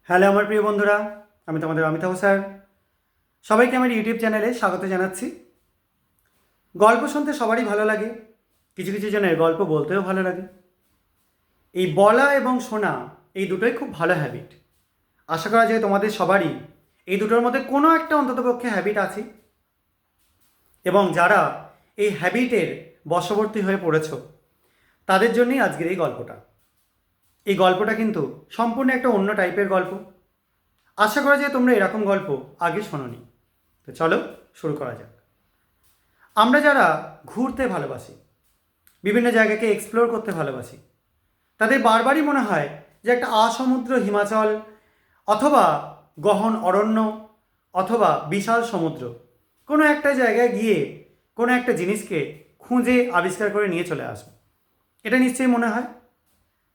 Hello আমার প্রিয় বন্ধুরা, আমি তোমাদের অমিতাভ স্যার। সবাইকে আমার ইউটিউব চ্যানেলে স্বাগত জানাচ্ছি। গল্প শুনতে সবারই ভালো লাগে, কিছু কিছু জনের গল্প বলতেও ভালো লাগে। এই বলা এবং শোনা এই দুটোই খুব ভালো হ্যাবিট। আশা করা যায় তোমাদের সবারই এই দুটোর মধ্যে কোনো একটা অন্ততপক্ষে হ্যাবিট আছে, এবং যারা এই হ্যাবিটের বশবর্তী হয়ে পড়েছ তাদের জন্যই আজকের এই গল্পটা। এই গল্পটা কিন্তু সম্পূর্ণ একটা অন্য টাইপের গল্প। আশা করা যায় তোমরা এরকম গল্প আগে শোনোনি। তো চলো শুরু করা যাক। আমরা যারা ঘুরতে ভালোবাসি, বিভিন্ন জায়গাকে এক্সপ্লোর করতে ভালোবাসি, তাদের বারবারই মনে হয় যে একটা আসমুদ্র হিমাচল, অথবা গহন অরণ্য, অথবা বিশাল সমুদ্র, কোনো একটা জায়গায় গিয়ে কোনো একটা জিনিসকে খুঁজে আবিষ্কার করে নিয়ে চলে আসবো। এটা নিশ্চয়ই মনে হয়।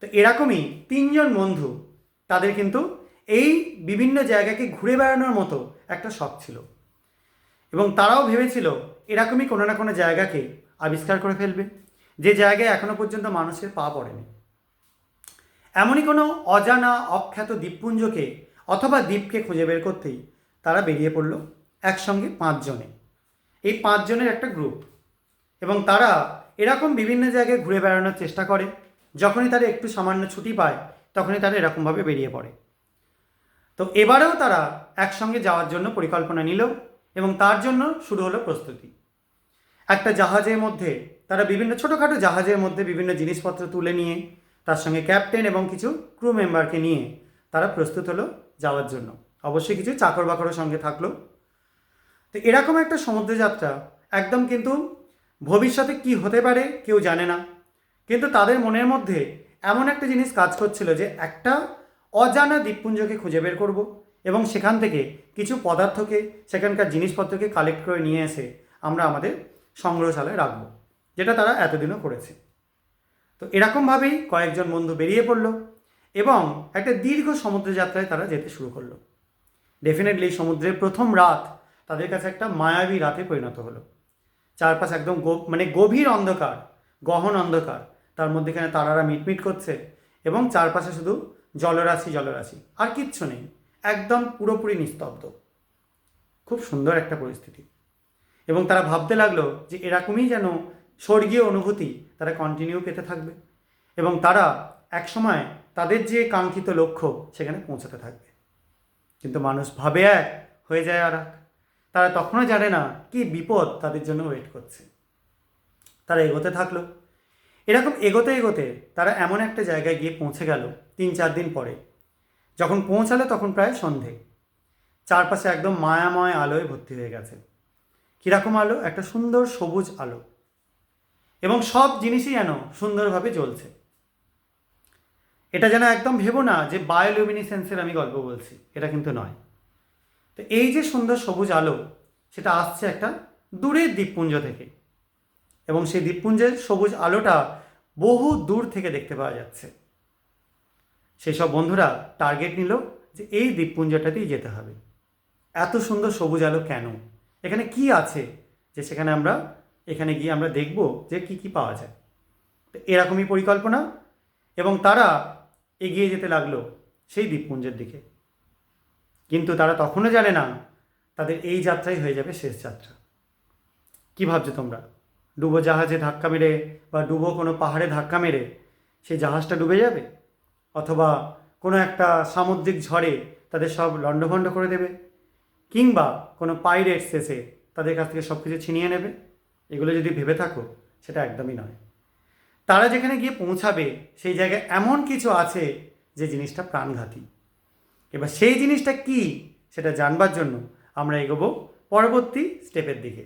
তো এরকমই তিনজন বন্ধু, তাদের কিন্তু এই বিভিন্ন জায়গাকে ঘুরে বেড়ানোর মতো একটা শখ ছিল, এবং তারাও ভেবেছিল এরকমই কোনো না কোনো জায়গাকে আবিষ্কার করে ফেলবে, যে জায়গায় এখনো পর্যন্ত মানুষের পা পড়েনি। এমনই কোনো অজানা অখ্যাত দ্বীপপুঞ্জকে অথবা দ্বীপকে খুঁজে বের করতেই তারা বেরিয়ে পড়ল একসঙ্গে 5 জনে। এই 5 জনের একটা গ্রুপ, এবং তারা এরকম বিভিন্ন জায়গায় ঘুরে বেড়ানোর চেষ্টা করে। যখনই তারা একটু সামান্য ছুটি পায় তখনই তারা এরকমভাবে বেরিয়ে পড়ে। তো এবারেও তারা একসঙ্গে যাওয়ার জন্য পরিকল্পনা নিল, এবং তার জন্য শুরু হলো প্রস্তুতি। একটা জাহাজের মধ্যে তারা বিভিন্ন ছোটোখাটো জাহাজের মধ্যে বিভিন্ন জিনিসপত্র তুলে নিয়ে, তার সঙ্গে ক্যাপ্টেন এবং কিছু ক্রু মেম্বারকে নিয়ে তারা প্রস্তুত হলো যাওয়ার জন্য। অবশ্যই কিছু চাকর বাকরও সঙ্গে থাকলো। তো এরকম একটা সমুদ্রযাত্রা একদম কিন্তু ভবিষ্যতে কি হতে পারে কেউ জানে না, কিন্তু তাদের মনের মধ্যে এমন একটা জিনিস কাজ করছিল যে একটা অজানা দ্বীপপুঞ্জকে খুঁজে বের করব, এবং সেখান থেকে কিছু পদার্থকে, সেখানকার জিনিসপত্রকে কালেক্ট করে নিয়ে এসে আমরা আমাদের সংগ্রহশালায় রাখব, যেটা তারা এতদিনও করেছে। তো এরকমভাবেই কয়েকজন বন্ধু বেরিয়ে পড়ল, এবং একটা দীর্ঘ সমুদ্রযাত্রায় তারা যেতে শুরু করলো। ডেফিনেটলি সমুদ্রের প্রথম রাত তাদের কাছে একটা মায়াবী রাতে পরিণত হলো। চারপাশ একদম গভীর অন্ধকার, গহন অন্ধকার, তার মধ্যেখানে তারারা মিটমিট করছে, এবং চারপাশে শুধু জলরাশি জলরাশি, আর কিচ্ছু নেই, একদম পুরোপুরি নিস্তব্ধ। খুব সুন্দর একটা পরিস্থিতি। এবং তারা ভাবতে লাগলো যে এরকমই যেন স্বর্গীয় অনুভূতি তারা কন্টিনিউ পেতে থাকবে, এবং তারা একসময় তাদের যে কাঙ্ক্ষিত লক্ষ্য সেখানে পৌঁছাতে থাকবে। কিন্তু মানুষ ভাবে এক, হয়ে যায় আর এক। তারা তখনও জানে না কি বিপদ তাদের জন্য ওয়েট করছে। তারা এগোতে থাকলো। এরকম এগোতে এগোতে তারা এমন একটা জায়গায় গিয়ে পৌঁছে গেল 3-4 দিন পরে। যখন পৌঁছালো তখন প্রায় সন্ধে। চারপাশে একদম মায়াময় আলোয় ভর্তি হয়ে গেছে। কীরকম আলো? একটা সুন্দর সবুজ আলো, এবং সব জিনিসই যেন সুন্দরভাবে জ্বলছে। এটা যেন একদম ভেবো না যে বায়োলুমিনেসেন্সের আমি গল্প বলছি, এটা কিন্তু নয়। তো এই যে সুন্দর সবুজ আলো, সেটা আসছে একটা দূরের দ্বীপপুঞ্জ থেকে, এবং সেই দ্বীপপুঞ্জের সবুজ আলোটা বহু দূর থেকে দেখতে পাওয়া যাচ্ছে। সেই সব বন্ধুরা টার্গেট নিল যে এই দ্বীপপুঞ্জটাতেই যেতে হবে। এত সুন্দর সবুজ আলো কেন? এখানে কি আছে যে সেখানে এখানে গিয়ে আমরা দেখব যে কি কি পাওয়া যায়। তো এরকমই পরিকল্পনা, এবং তারা এগিয়ে যেতে লাগলো সেই দ্বীপপুঞ্জের দিকে। কিন্তু তারা তখনও জানে না তাদের এই যাত্রাই হয়ে যাবে শেষ যাত্রা। কী ভাবছো তোমরা? ডুবো জাহাজে ধাক্কা মেরে, বা ডুবো কোনো পাহাড়ে ধাক্কা মেরে সেই জাহাজটা ডুবে যাবে, অথবা কোনো একটা সামুদ্রিক ঝড়ে তাদের সব লণ্ডভণ্ড করে দেবে, কিংবা কোনো পাইরেটস এসে তাদের কাছ থেকে সব কিছু ছিনিয়ে নেবে? এগুলো যদি ভেবে থাকো, সেটা একদমই নয়। তারা যেখানে গিয়ে পৌঁছাবে সেই জায়গায় এমন কিছু আছে যে জিনিসটা প্রাণঘাতী। এবার সেই জিনিসটা কি সেটা জানবার জন্য আমরা এগোবো পরবর্তী স্টেপের দিকে।